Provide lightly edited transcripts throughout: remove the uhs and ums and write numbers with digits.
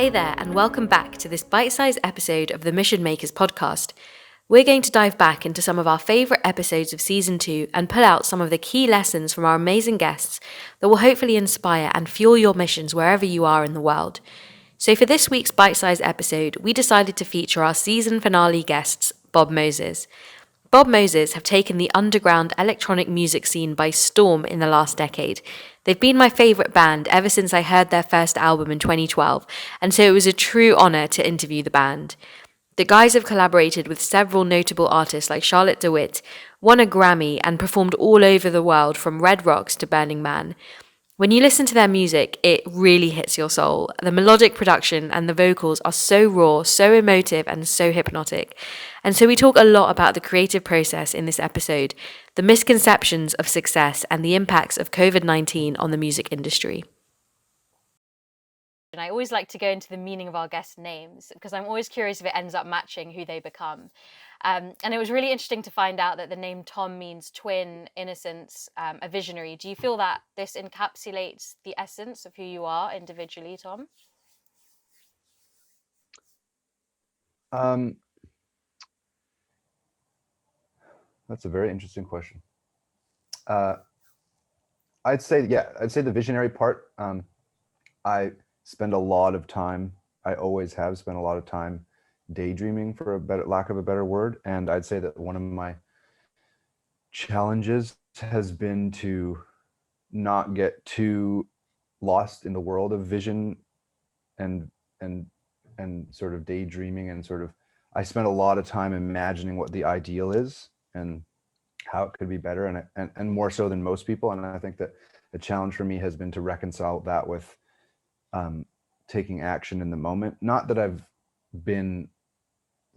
Hey there, and welcome back to this bite-sized episode of the Mission Makers podcast. We're going to dive back into some of our favourite episodes of Season 2 and pull out some of the key lessons from our amazing guests that will hopefully inspire and fuel your missions wherever you are in the world. So for this week's bite-sized episode, we decided to feature our season finale guests, Bob Moses. Bob Moses have taken the underground electronic music scene by storm in the last decade. They've been my favourite band ever since I heard their first album in 2012, and so it was a true honour to interview the band. The guys have collaborated with several notable artists like Charlotte DeWitt, won a Grammy, and performed all over the world from Red Rocks to Burning Man. When you listen to their music, it really hits your soul. The melodic production and the vocals are so raw, so emotive, and so hypnotic. And so we talk a lot about the creative process in this episode, the misconceptions of success, and the impacts of COVID-19 on the music industry. And I always like to go into the meaning of our guest names because I'm always curious if it ends up matching who they become. And it was really interesting to find out that the name Tom means twin, innocence, a visionary. Do you feel that this encapsulates the essence of who you are individually, Tom? That's a very interesting question. I'd say the visionary part. I spend a lot of time. I always have spent a lot of time daydreaming, for a better lack of a better word. And I'd say that one of my challenges has been to not get too lost in the world of vision and and sort of daydreaming, and sort of I spend a lot of time imagining what the ideal is and how it could be better, and more so than most people. And I think that the challenge for me has been to reconcile that with taking action in the moment. Not that I've been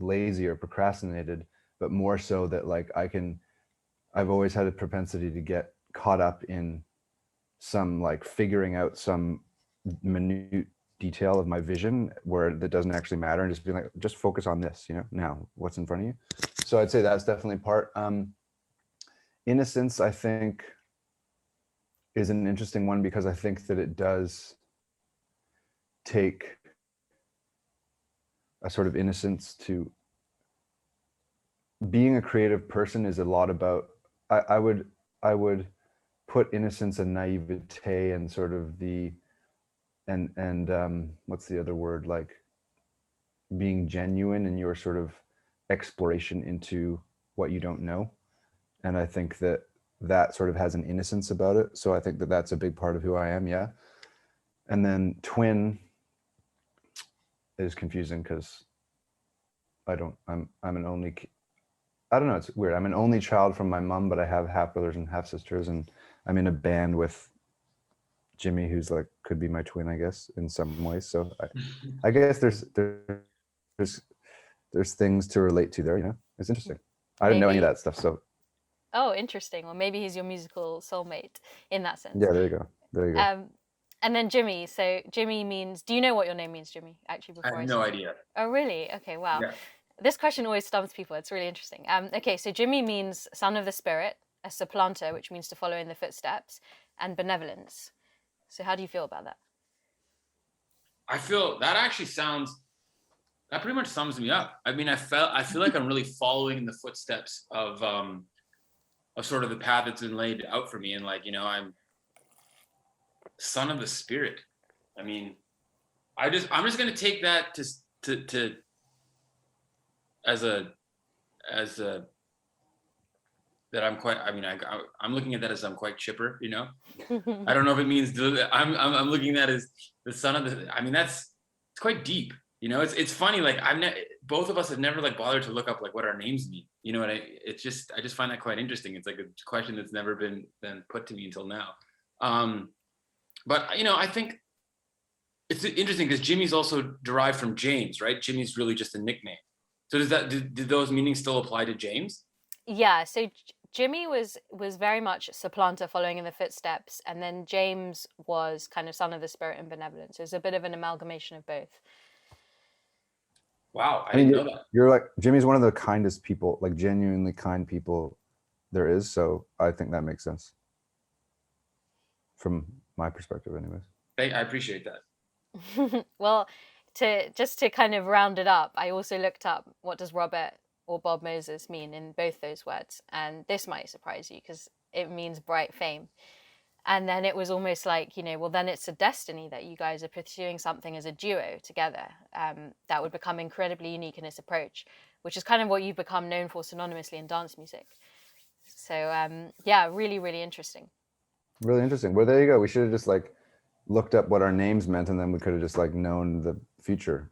lazy or procrastinated, but more so that like I've always had a propensity to get caught up in some like figuring out some minute detail of my vision where that doesn't actually matter, and just being like, just focus on this, now what's in front of you. So I'd say that's definitely part. Innocence, I think, is an interesting one because I think that it does take a sort of innocence to being a creative person. Is a lot about I would put innocence and naivete and sort of the and what's the other word, like being genuine in your sort of exploration into what you don't know. And I think that that sort of has an innocence about it. So I think that that's a big part of who I am. Yeah. And then twin is confusing because I'm an only, I don't know, it's weird. I'm an only child from my mom, but I have half brothers and half sisters, and I'm in a band with Jimmy, who's like could be my twin, I guess, in some ways. So I guess there's things to relate to there. It's interesting. I didn't know any of Maybe. that stuff. So Oh, interesting. Well, maybe he's your musical soulmate in that sense. yeah, there you go. And then Jimmy. So Jimmy means, do you know what your name means, Jimmy? Actually, I before have I no say. idea. Oh, really? Okay, wow. Yeah. This question always stumps people. It's really interesting. Okay, so Jimmy means son of the spirit, a supplanter, which means to follow in the footsteps, and benevolence. So how do you feel about that? I feel that actually that pretty much sums me up. I mean, I feel like I'm really following in the footsteps of sort of the path that's been laid out for me. And like, I'm son of the spirit. I mean, I'm just gonna take that to as a that I'm quite. I mean, I'm looking at that as I'm quite chipper. I don't know if it means I'm looking at as the son of the. I mean, it's quite deep. It's funny. Like both of us have never like bothered to look up like what our names mean. And I just find that quite interesting. It's like a question that's never been put to me until now. But I think it's interesting because Jimmy's also derived from James, right? Jimmy's really just a nickname. So did those meanings still apply to James? Yeah, so Jimmy was very much supplanter, following in the footsteps, and then James was kind of son of the spirit and benevolence. It's a bit of an amalgamation of both. Wow, I didn't know that. You're like, Jimmy's one of the kindest people, like genuinely kind people there is. So I think that makes sense from my perspective anyways. I appreciate that. Well, to kind of round it up, I also looked up what does Robert or Bob Moses mean in both those words, and this might surprise you because it means bright fame. And then it was almost like, well, then it's a destiny that you guys are pursuing something as a duo together, that would become incredibly unique in its approach, which is kind of what you've become known for synonymously in dance music. So yeah, really, really interesting. Really interesting. Well, there you go. We should have just like looked up what our names meant, and then we could have just like known the future,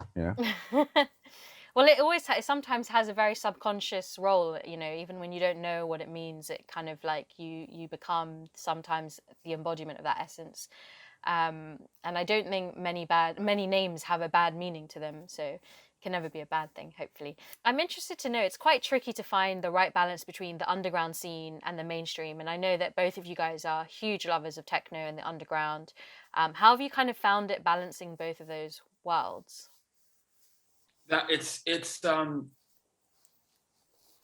Well, it sometimes has a very subconscious role, even when you don't know what it means, it kind of like you become sometimes the embodiment of that essence. And I don't think many names have a bad meaning to them, so it can never be a bad thing, hopefully. I'm interested to know, it's quite tricky to find the right balance between the underground scene and the mainstream, and I know that both of you guys are huge lovers of techno and the underground. How have you kind of found it balancing both of those worlds? That it's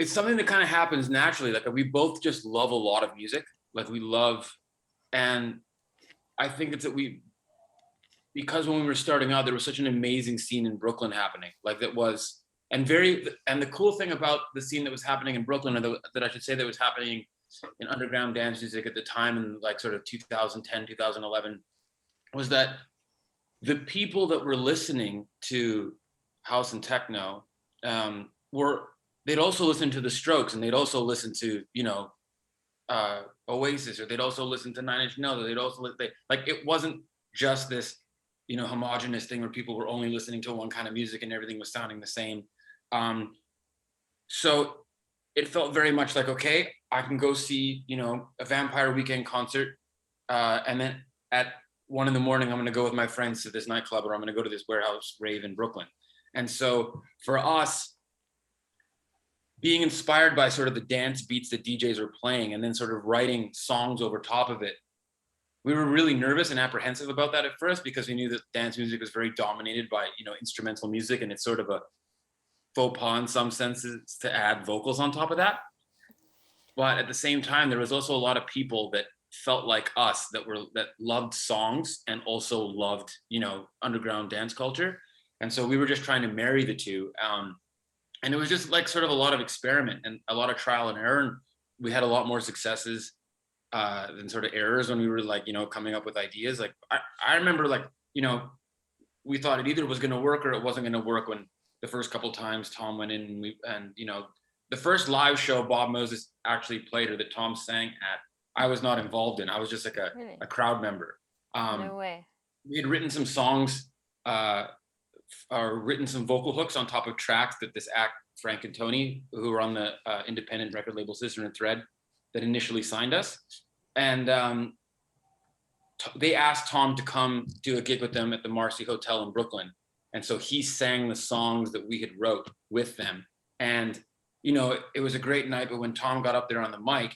something that kind of happens naturally. Like we both just love a lot of music. Like we love, and I think it's that because when we were starting out, there was such an amazing scene in Brooklyn happening. Like that was, and the cool thing about the scene that was happening in Brooklyn, or that I should say that was happening in underground dance music at the time in like sort of 2010, 2011, was that the people that were listening to house and techno they'd also listen to the Strokes, and they'd also listen to Oasis, or they'd also listen to Nine Inch Nails, or they'd also like it wasn't just this homogenous thing where people were only listening to one kind of music and everything was sounding the same. So it felt very much like, okay, I can go see a Vampire Weekend concert, and then at 1 a.m, I'm going to go with my friends to this nightclub, or I'm going to go to this warehouse rave in Brooklyn. And so for us, being inspired by sort of the dance beats that DJs were playing and then sort of writing songs over top of it, we were really nervous and apprehensive about that at first, because we knew that dance music was very dominated by instrumental music, and it's sort of a faux pas in some senses to add vocals on top of that. But at the same time, there was also a lot of people that felt like us, that loved songs and also loved underground dance culture. And so we were just trying to marry the two, and it was just like sort of a lot of experiment and a lot of trial and error, and we had a lot more successes than sort of errors when we were like coming up with ideas. Like I remember like we thought it either was going to work or it wasn't going to work when the first couple times Tom went in, and the first live show Bob Moses actually played, or that Tom sang at, I was not involved in. I was just like a crowd member. No way. We had written some songs, or written some vocal hooks on top of tracks that this act, Frank and Tony, who were on the independent record label Sister and Thread, that initially signed us. And they asked Tom to come do a gig with them at the Marcy Hotel in Brooklyn. And so he sang the songs that we had wrote with them. And, it was a great night, but when Tom got up there on the mic,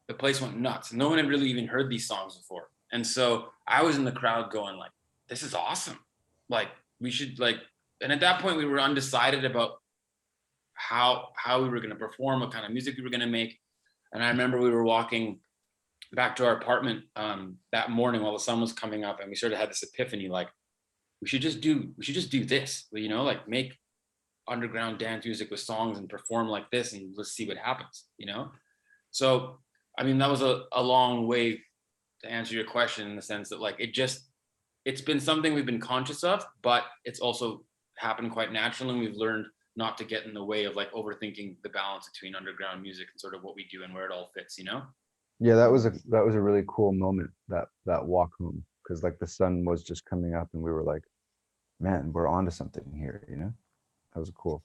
the place went nuts. No one had really even heard these songs before. And so I was in the crowd going like, this is awesome. Like, we should and at that point we were undecided about how we were going to perform, what kind of music we were going to make. And I remember we were walking back to our apartment that morning while the sun was coming up, and we sort of had this epiphany, like we should just do this, like make underground dance music with songs and perform like this, and let's see what happens, So I mean, that was a long way to answer your question, in the sense that like it's been something we've been conscious of, but it's also happened quite naturally, and we've learned not to get in the way of like overthinking the balance between underground music and sort of what we do and where it all fits, Yeah, that was a really cool moment, that walk home, because like the sun was just coming up and we were like, man, we're onto something here, That was cool.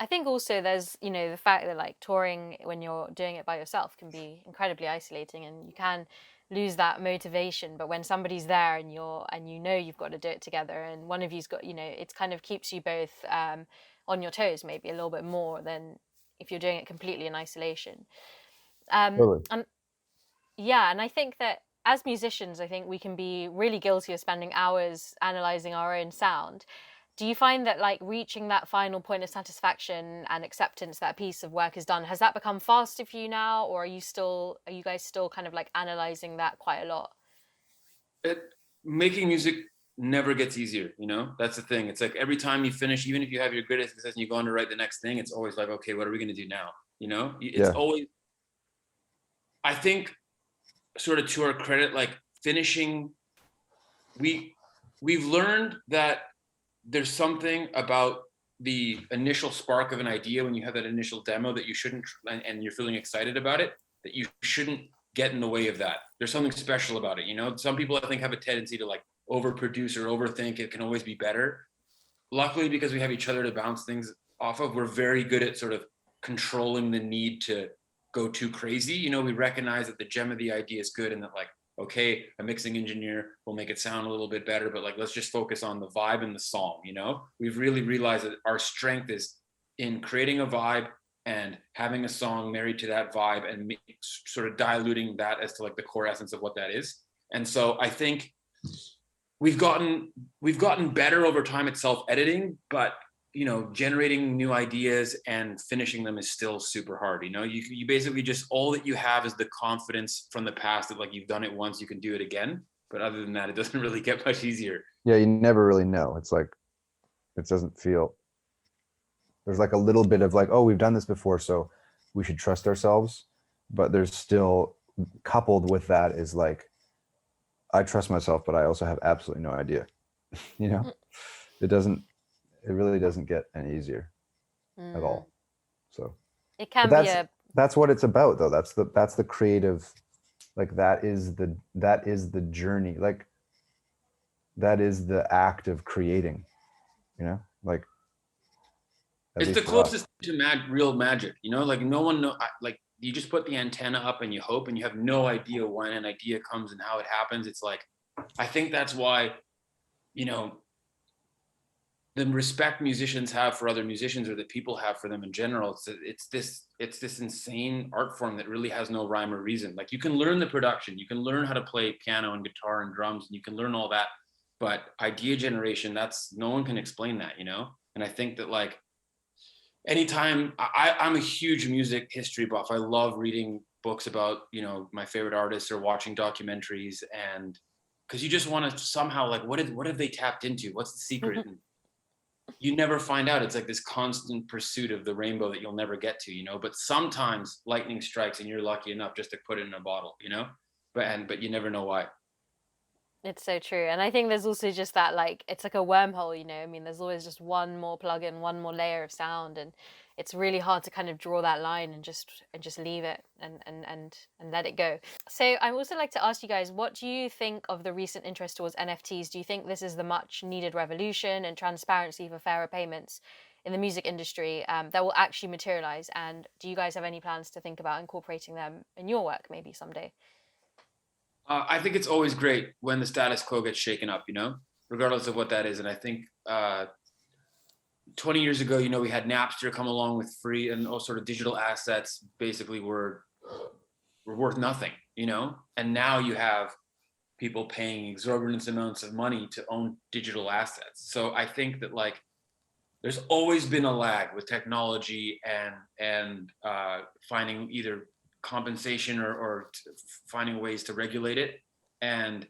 I think also there's the fact that like touring when you're doing it by yourself can be incredibly isolating, and you can lose that motivation. But when somebody's there and you've got to do it together, and one of you's got it kind of keeps you both on your toes, maybe a little bit more than if you're doing it completely in isolation. Totally. And yeah, and I think that as musicians, I think we can be really guilty of spending hours analyzing our own sound. Do you find that like reaching that final point of satisfaction and acceptance that a piece of work is done, has that become faster for you now, or are you guys still kind of like analyzing that quite a lot? Making music never gets easier, you know? That's the thing. It's like every time you finish, even if you have your greatest success and you go on to write the next thing, it's always like, okay, what are we going to do now? You know, it's always, I think, sort of to our credit, like finishing, we've learned that there's something about the initial spark of an idea when you have that initial demo that you shouldn't, and you're feeling excited about it, that you shouldn't get in the way of that. There's something special about it, you know? Some people, I think, have a tendency to like overproduce or overthink. It can always be better. Luckily, because we have each other to bounce things off of, we're very good at sort of controlling the need to go too crazy. You know, we recognize that the gem of the idea is good and that like, okay, a mixing engineer will make it sound a little bit better, but like, let's just focus on the vibe and the song, you know? We've really realized that our strength is in creating a vibe and having a song married to that vibe and sort of diluting that as to like the core essence of what that is. And so I think we've gotten better over time at self-editing, but you know, generating new ideas and finishing them is still super hard. You know, you basically just, all that you have is the confidence from the past that like you've done it once, you can do it again. But other than that, it doesn't really get much easier. Yeah, you never really know. It's like, it doesn't feel, there's like a little bit of like, oh, we've done this before, so we should trust ourselves. But there's still, coupled with that is like, I trust myself, but I also have absolutely no idea. You know, it really doesn't get any easier at all. So it can but be that's what it's about though. That's the creative, like that is the journey. Like that is the act of creating, you know, like it's the closest to real magic, you know, like no one know, like you just put the antenna up and you hope, and you have no idea when an idea comes and how it happens. It's like, I think that's why, you know, the respect musicians have for other musicians, or that people have for them in general, it's this insane art form that really has no rhyme or reason. Like you can learn the production, you can learn how to play piano and guitar and drums, and you can learn all that, but idea generation, that's, no one can explain that, you know? And I think that like anytime I'm a huge music history buff, I love reading books about, you know, my favorite artists or watching documentaries, and because you just want to somehow like, what have they tapped into, what's the secret? And you never find out. It's like this constant pursuit of the rainbow that you'll never get to, you know, but sometimes lightning strikes and you're lucky enough just to put it in a bottle, you know, but you never know why. It's so true. And I think there's also just that, like, it's like a wormhole, you know, I mean, there's always just one more plugin, one more layer of sound, and it's really hard to kind of draw that line and just leave it and let it go. So I also like to ask you guys, what do you think of the recent interest towards NFTs? Do you think this is the much needed revolution and transparency for fairer payments in the music industry that will actually materialize? And do you guys have any plans to think about incorporating them in your work maybe someday? I think it's always great when the status quo gets shaken up, you know, regardless of what that is. And I think 20 years ago, you know, we had Napster come along with free and all sort of digital assets basically were worth nothing, you know, and now you have people paying exorbitant amounts of money to own digital assets. So I think that like there's always been a lag with technology and finding either compensation or finding ways to regulate it. And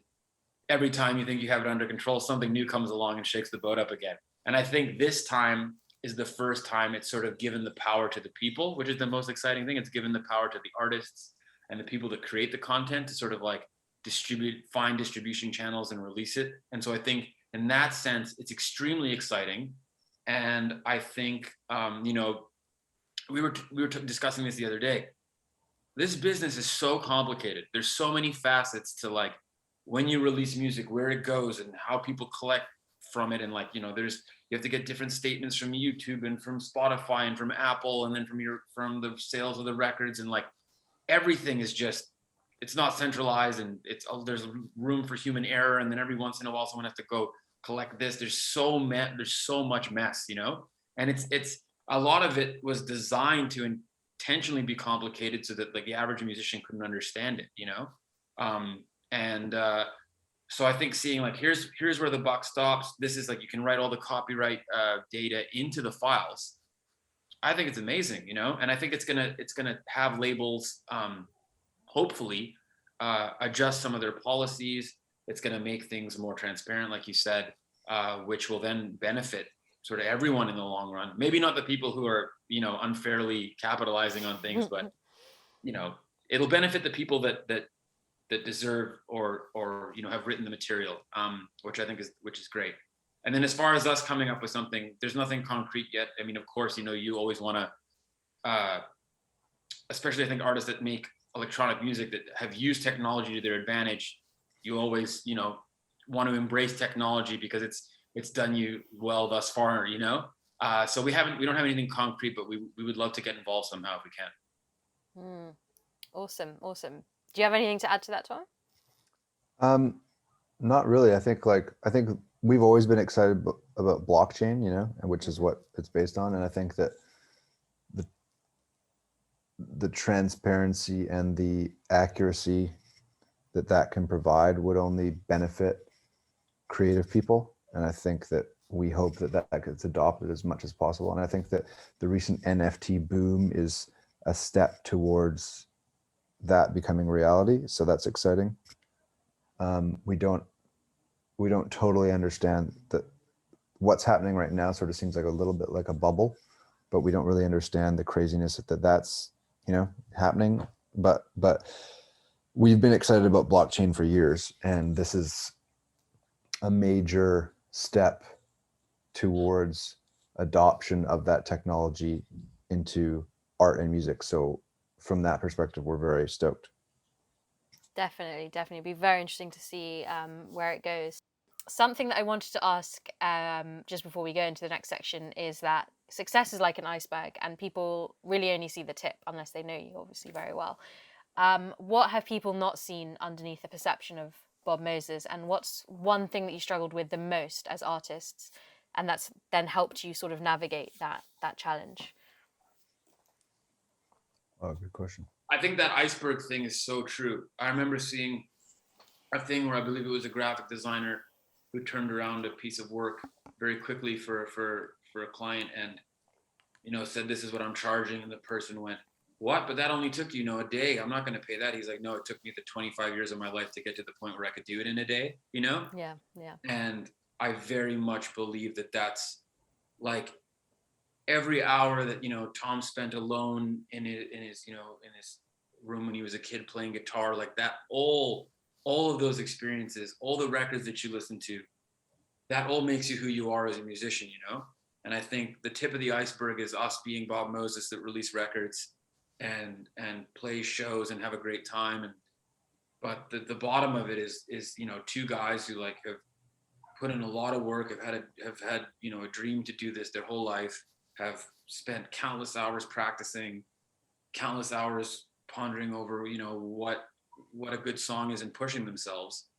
every time you think you have it under control, something new comes along and shakes the boat up again. And I think this time is the first time it's sort of given the power to the people, which is the most exciting thing. It's given the power to the artists and the people that create the content to sort of like find distribution channels and release it. And so I think in that sense, it's extremely exciting. And I think, you know, we were discussing this the other day. This business is so complicated. There's so many facets to like when you release music, where it goes and how people collect from it. And like, you know, you have to get different statements from YouTube and from Spotify and from Apple, and then from the sales of the records, and like everything is just, it's not centralized, and there's room for human error. And then every once in a while someone has to go collect this. There's so much mess, you know? And it's a lot of it was designed to intentionally be complicated so that like the average musician couldn't understand it, you know? So I think seeing like, here's where the buck stops. This is like, you can write all the copyright data into the files. I think it's amazing, you know? And I think it's gonna have labels, hopefully adjust some of their policies. It's going to make things more transparent, like you said, which will then benefit sort of everyone in the long run. Maybe not the people who are, unfairly capitalizing on things, but it'll benefit the people that deserve or have written the material, which I think is great. And then as far as us coming up with something, there's nothing concrete yet. I mean, of course, you always want to, especially I think artists that make electronic music that have used technology to their advantage, you always want to embrace technology because it's done you well thus far. So we don't have anything concrete, but we would love to get involved somehow if we can. Awesome. Do you have anything to add to that, Tom? Not really. I think we've always been excited about blockchain, and which is what it's based on. And I think that the transparency and the accuracy that can provide would only benefit creative people. And I think that we hope that gets adopted as much as possible. And I think that the recent NFT boom is a step towards that becoming reality. So that's exciting. We don't totally understand that what's happening right now sort of seems like a little bit like a bubble, but we don't really understand the craziness that's happening. But we've been excited about blockchain for years, and this is a major step towards adoption of that technology into art and music. So from that perspective, we're very stoked. Definitely. It'd be very interesting to see where it goes. Something that I wanted to ask just before we go into the next section is that success is like an iceberg, and people really only see the tip unless they know you obviously very well. What have people not seen underneath the perception of Bob Moses, and what's one thing that you struggled with the most as artists, and that's then helped you sort of navigate that challenge? Oh, good question. I think that iceberg thing is so true. I remember seeing a thing where I believe it was a graphic designer who turned around a piece of work very quickly for a client and said, "This is what I'm charging," and the person went, "What? But that only took a day. I'm not going to pay that." He's like, "No, it took me the 25 years of my life to get to the point where I could do it in a day." Yeah. And I very much believe that that's like every hour that Tom spent alone in his room when he was a kid playing guitar, like that, all of those experiences, all the records that you listen to, that all makes you who you are as a musician. And I think the tip of the iceberg is us being Bob Moses that release records and play shows and have a great time. But the bottom of it is two guys who have put in a lot of work, have had a dream to do this their whole life, have spent countless hours practicing, countless hours pondering over what a good song is and pushing themselves.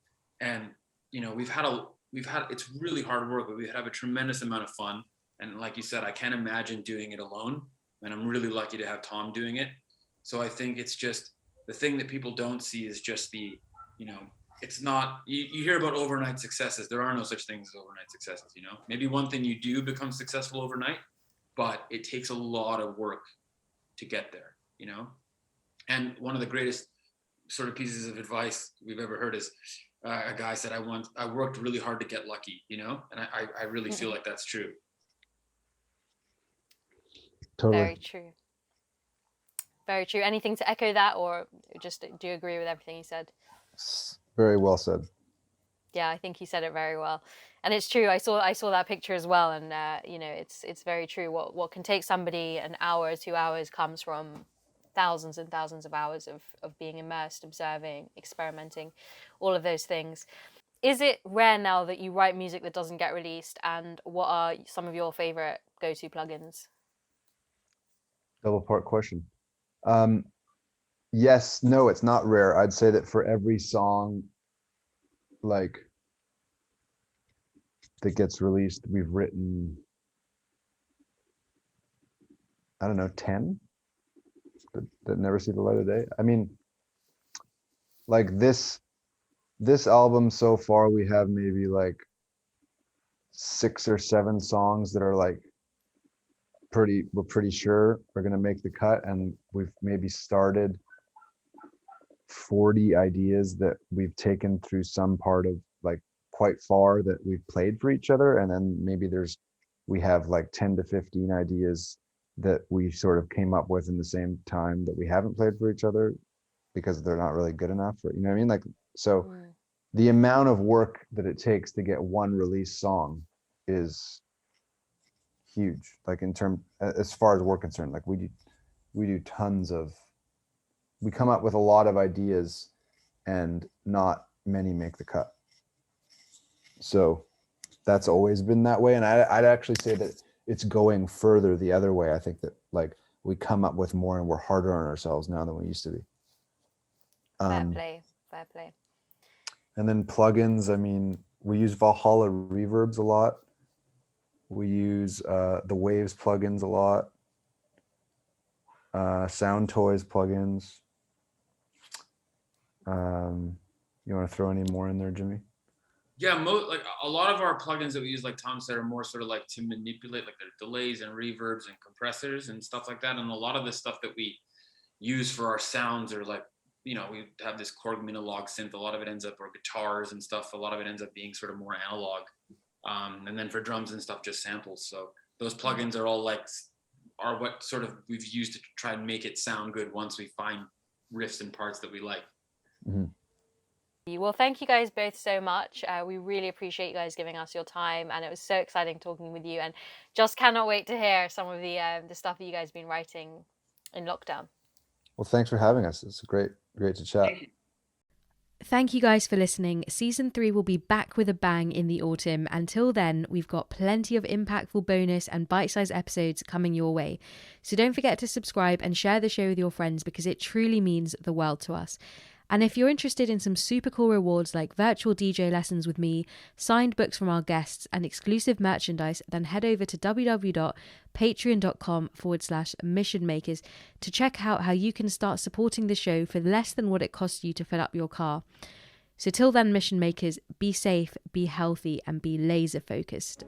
And we've had it's really hard work, but we have a tremendous amount of fun. And like you said, I can't imagine doing it alone, and I'm really lucky to have Tom doing it. So I think it's just the thing that people don't see is just the it's not, you hear about overnight successes. There are no such things as overnight successes. Maybe one thing you do become successful overnight, but it takes a lot of work to get there. And one of the greatest sort of pieces of advice we've ever heard is a guy said, I worked really hard to get lucky, and I really feel like that's true. Totally. Very true. Anything to echo that, or just do you agree with everything he said? Very well said. Yeah, I think he said it very well, and it's true. I saw that picture as well, and it's very true. What can take somebody an hour, 2 hours comes from thousands and thousands of hours of being immersed, observing, experimenting, all of those things. Is it rare now that you write music that doesn't get released, and what are some of your favorite go-to plugins? Double part question. Yes, no, it's not rare. I'd say that for every song that gets released, we've written, I don't know, 10 that never see the light of day. I mean, this album so far, we have maybe 6 or 7 songs that are we're pretty sure are going to make the cut, and we've maybe started 40 ideas that we've taken through some part of like quite far that we've played for each other, and then maybe we have like 10 to 15 ideas that we sort of came up with in the same time that we haven't played for each other because they're not really good enough, or you know what I mean, like, so the amount of work that it takes to get one release song is huge, like in term as far as we're concerned. Like we do tons of, we come up with a lot of ideas and not many make the cut. So that's always been that way. And I'd actually say that it's going further the other way. I think that like we come up with more and we're harder on ourselves now than we used to be. Fair play. And then plugins, I mean, we use Valhalla reverbs a lot. We use the Waves plugins a lot. Sound Toys plugins. You want to throw any more in there, Jimmy? Yeah, like a lot of our plugins that we use, like Tom said, are more sort of like to manipulate like their delays and reverbs and compressors and stuff like that. And a lot of the stuff that we use for our sounds are like, you know, we have this Korg Minilog synth. A lot of it ends up, or guitars and stuff. A lot of it ends up being sort of more analog. And then for drums and stuff, just samples. So those plugins are all are what sort of we've used to try and make it sound good once we find riffs and parts that we like. Well, thank you guys both so much. We really appreciate you guys giving us your time, and it was so exciting talking with you, and just cannot wait to hear some of the stuff that you guys have been writing in lockdown. Well, thanks for having us. It's great to chat. Thank you guys for listening. Season 3 will be back with a bang in the autumn. Until then, we've got plenty of impactful bonus and bite-sized episodes coming your way. So don't forget to subscribe and share the show with your friends, because it truly means the world to us. And if you're interested in some super cool rewards like virtual DJ lessons with me, signed books from our guests, and exclusive merchandise, then head over to www.patreon.com/missionmakers to check out how you can start supporting the show for less than what it costs you to fill up your car. So till then, Mission Makers, be safe, be healthy, and be laser focused.